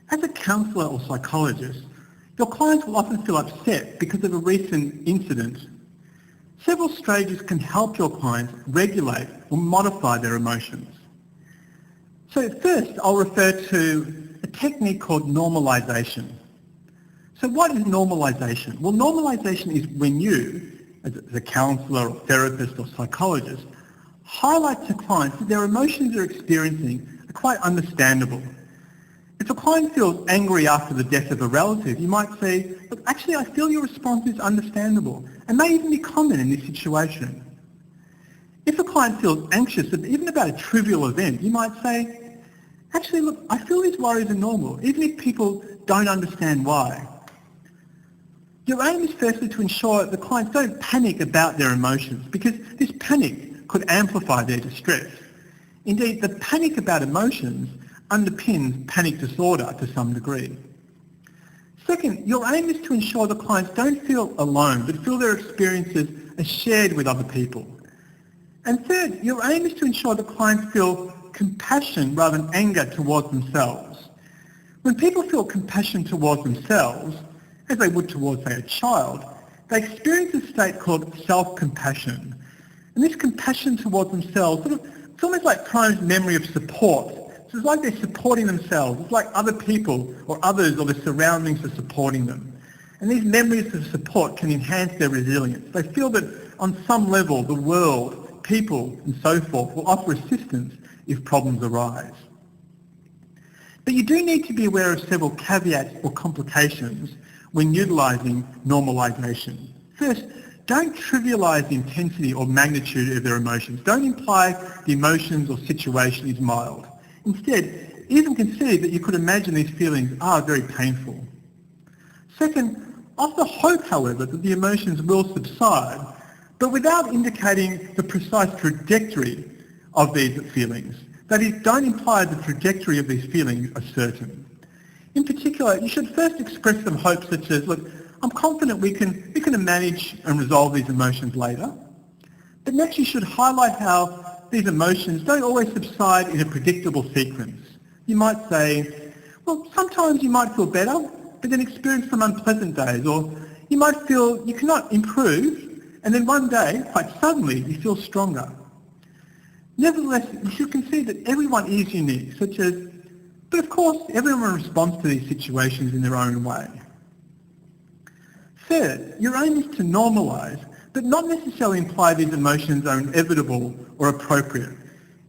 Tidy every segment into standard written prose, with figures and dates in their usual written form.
As a counsellor or psychologist, your clients will often feel upset because of a recent incident. Several strategies can help your clients regulate or modify their emotions. So first, I'll refer to a technique called normalization. So what is normalization? Well, normalization is when you, as a counsellor or therapist or psychologist, highlight to clients that their emotions they're experiencing are quite understandable. If a client feels angry after the death of a relative, you might say, look, actually I feel your response is understandable and may even be common in this situation. If a client feels anxious even about a trivial event, you might say, actually look, I feel these worries are normal, even if people don't understand why. Your aim is firstly to ensure that the clients don't panic about their emotions, because this panic could amplify their distress. Indeed, the panic about emotions underpins panic disorder to some degree. Second, your aim is to ensure the clients don't feel alone, but feel their experiences are shared with other people. And third, your aim is to ensure the clients feel compassion rather than anger towards themselves. When people feel compassion towards themselves, as they would towards, say, a child, they experience a state called self-compassion. And this compassion towards themselves, it's almost like prime's memory of support. So it's like they're supporting themselves. It's like other people or others or the surroundings are supporting them. And these memories of support can enhance their resilience. They feel that on some level the world, people and so forth will offer assistance if problems arise. But you do need to be aware of several caveats or complications when utilising normalisation. First, don't trivialise the intensity or magnitude of their emotions. Don't imply the emotions or situation is mild. Instead, even concede that you could imagine these feelings are very painful. Second, offer hope, however, that the emotions will subside, but without indicating the precise trajectory of these feelings. That is, don't imply the trajectory of these feelings are certain. In particular, you should first express some hope such as, look, I'm confident we can manage and resolve these emotions later. But next you should highlight how these emotions don't always subside in a predictable sequence. You might say, well, sometimes you might feel better, but then experience some unpleasant days, or you might feel you cannot improve, and then one day, quite suddenly, you feel stronger. Nevertheless, you should concede that everyone is unique, such as, but of course, everyone responds to these situations in their own way. Third, your aim is to normalise, but not necessarily imply these emotions are inevitable or appropriate.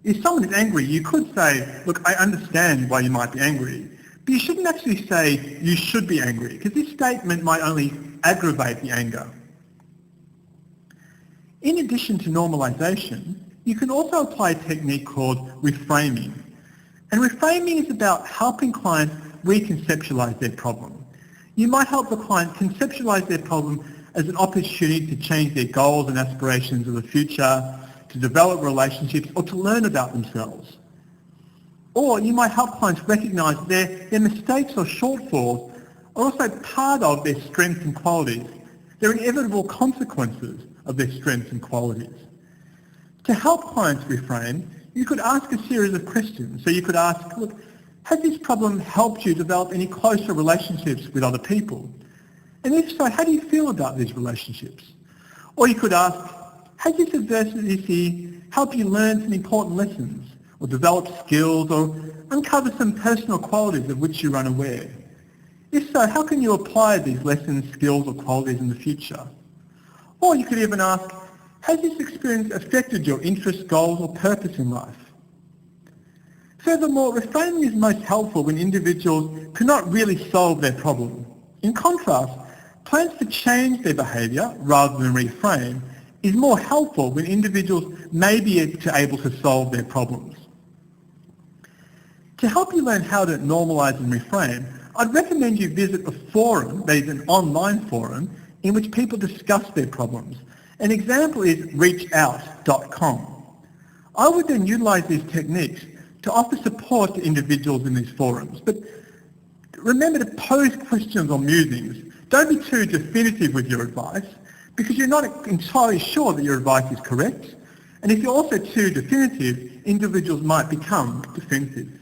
If someone is angry, you could say, look, I understand why you might be angry, but you shouldn't actually say you should be angry, because this statement might only aggravate the anger. In addition to normalisation, you can also apply a technique called reframing. And reframing is about helping clients reconceptualise their problem. You might help the client conceptualise their problem as an opportunity to change their goals and aspirations of the future, to develop relationships, or to learn about themselves. Or you might help clients recognise their mistakes or shortfalls are also part of their strengths and qualities. They're inevitable consequences of their strengths and qualities. To help clients reframe, you could ask a series of questions. So you could ask, look, has this problem helped you develop any closer relationships with other people? And if so, how do you feel about these relationships? Or you could ask, has this adversity helped you learn some important lessons, or develop skills, or uncover some personal qualities of which you're unaware? If so, how can you apply these lessons, skills, or qualities in the future? Or you could even ask, has this experience affected your interests, goals, or purpose in life? Furthermore, reframing is most helpful when individuals cannot really solve their problem. In contrast, plans to change their behaviour rather than reframe is more helpful when individuals may be able to solve their problems. To help you learn how to normalise and reframe, I'd recommend you visit a forum, that is an online forum, in which people discuss their problems. An example is reachout.com. I would then utilise these techniques to offer support to individuals in these forums. But remember to pose questions or musings. Don't be too definitive with your advice, because you're not entirely sure that your advice is correct. And if you're also too definitive, individuals might become defensive.